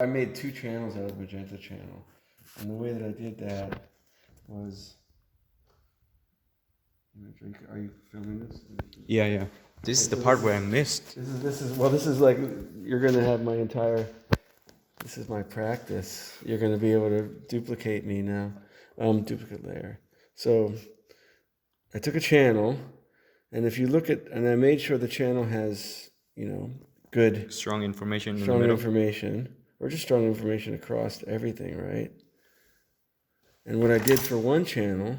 I made two channels out of the magenta channel. And the way that I did that was... Are you filming this? Yeah, yeah. This is the part where I missed. This is like, you're going to have my entire... This is my practice. You're going to be able to duplicate me now. Duplicate layer. So I took a channel, and if you look at... And I made sure the channel has, good... Strong information in the strong middle. information, or just strong information across everything, right? And what I did for one channel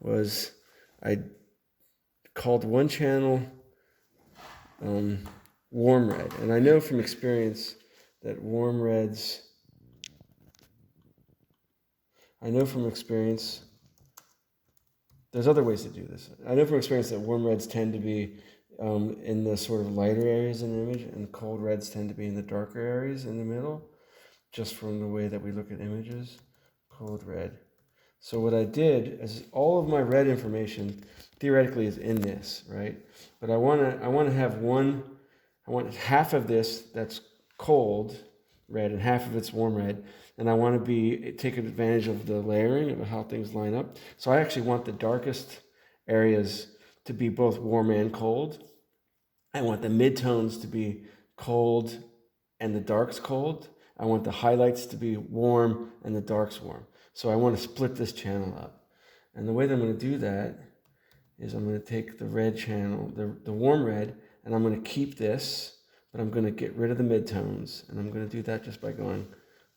was I called one channel warm red. And I know from experience that warm reds, there's other ways to do this. I know from experience that warm reds tend to be in the sort of lighter areas in the image, and cold reds tend to be in the darker areas in the middle, just from the way that we look at images. Cold red. So what I did is all of my red information theoretically is in this, right? But I want to have I want half of this that's cold red and half of it's warm red, and I want to take advantage of the layering of how things line up. So I actually want the darkest areas to be both warm and cold. I want the midtones to be cold and the darks cold. I want the highlights to be warm and the darks warm. So I want to split this channel up. And the way that I'm going to do that is I'm going to take the red channel, the warm red, and I'm going to keep this, but I'm going to get rid of the midtones. And I'm going to do that just by going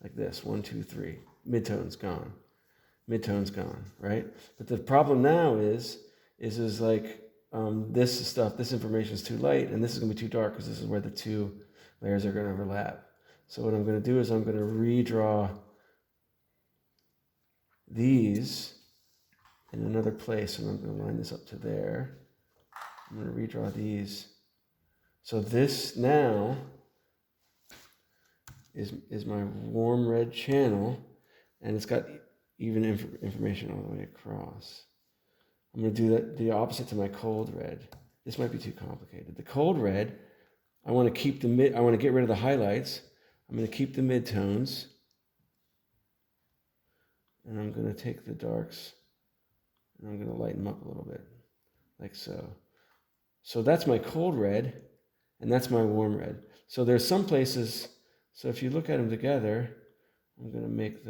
like this, 1, 2, 3. Midtones gone. Midtones gone, right? But the problem now is like this information is too light, and this is going to be too dark because this is where the two layers are going to overlap. So what I'm going to do is I'm going to redraw these in another place, and I'm going to line this up to there. I'm going to redraw these. So this now is my warm red channel, and it's got even information all the way across. I'm going to do the opposite to my cold red. This might be too complicated. The cold red, I want to get rid of the highlights. I'm going to keep the midtones. And I'm going to take the darks and I'm going to lighten them up a little bit, like so. So that's my cold red, and that's my warm red. So there's some places, so if you look at them together, I'm going to make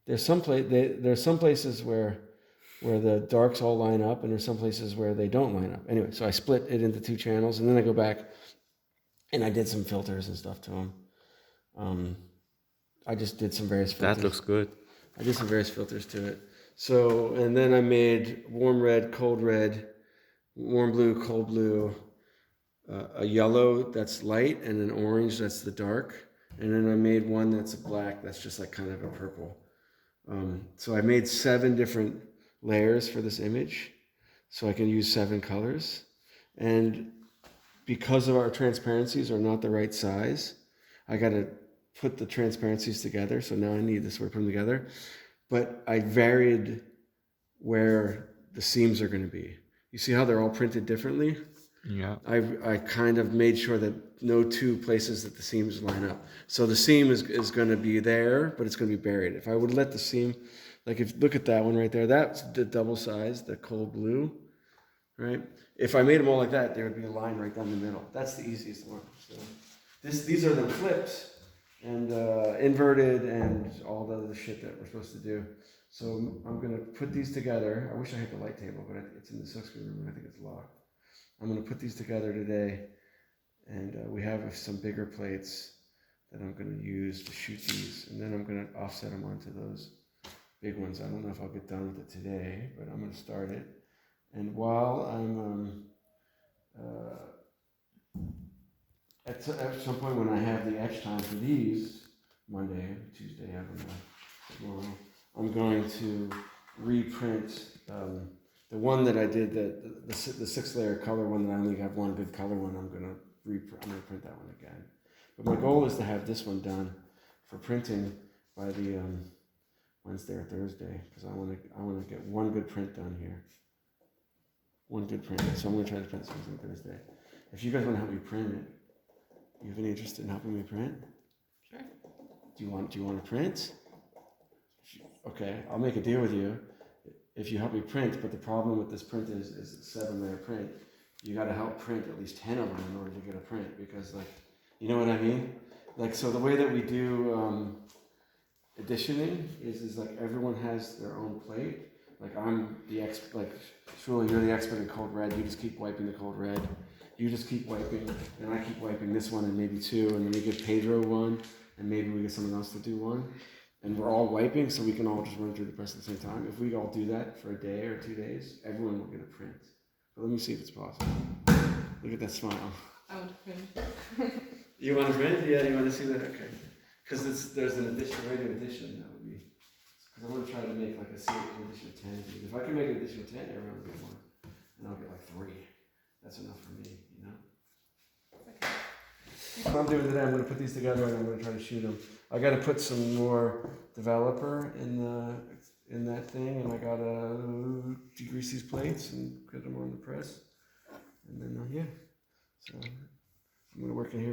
there's some places where the darks all line up, and there's some places where they don't line up. Anyway, so I split it into two channels, and then I go back and I did some filters and stuff to them. I just did some various filters. That looks good. I did some various filters to it. So, and then I made warm red, cold red, warm blue, cold blue, a yellow that's light, and an orange that's the dark. And then I made one that's a black that's just like kind of a purple. So I made 7 different layers for this image, so I can use 7 colors. And because of our transparencies are not the right size, I got to put the transparencies together. So now I need this, we're putting them together. But I varied where the seams are going to be. You see how they're all printed differently? Yeah. I kind of made sure that no two places that the seams line up. So the seam is going to be there, but it's going to be buried. If I would let the seam, like if look at that one right there, that's the double size, the cold blue, right? If I made them all like that, there would be a line right down the middle. That's the easiest one. So these are the flipped and inverted and all the other shit that we're supposed to do. So I'm going to put these together. I wish I had the light table, but it's in the silkscreen room and I think it's locked. I'm going to put these together today, and we have some bigger plates that I'm going to use to shoot these, and then I'm going to offset them onto those big ones. I don't know if I'll get done with it today, but I'm going to start it. And while I'm at some point when I have the etch time for these, Monday, Tuesday, I don't know, tomorrow, I'm going to reprint the one that I did, the 6-layer color one that I only have one good color one. I'm gonna print that one again. But my goal is to have this one done for printing by the Wednesday or Thursday, because I want to get one good print done here. One good print. So I'm gonna try to print something Thursday. If you guys want to help me print it, You have any interest in helping me print? Sure. Do you want to print? Okay, I'll make a deal with you if you help me print. But the problem with this print is it's a 7-layer print. You got to help print at least 10 of them in order to get a print, because like, you know what I mean? Like, so the way that we do editioning is like everyone has their own plate. Like I'm the like Shula, you're the expert in cold red. You just keep wiping the cold red. You just keep wiping, and I keep wiping this one and maybe 2, and then we give Pedro one, and maybe we get someone else to do one. And we're all wiping, so we can all just run through the press at the same time. If we all do that for a day or 2 days, everyone will get a print. But let me see if it's possible. Look at that smile. I want to print. You want to print? Yeah, you want to see that? Okay. Because there's an edition, radio edition, that would be. Because I want to try to make like a edition of 10. If I can make an edition of 10, everyone will get one. And I'll get like 3. That's enough for me, you know? Okay. What I'm doing today, I'm going to put these together and I'm going to try to shoot them. I got to put some more developer in that thing, and I got to degrease these plates and get them on the press. And then, yeah. So I'm going to work in here for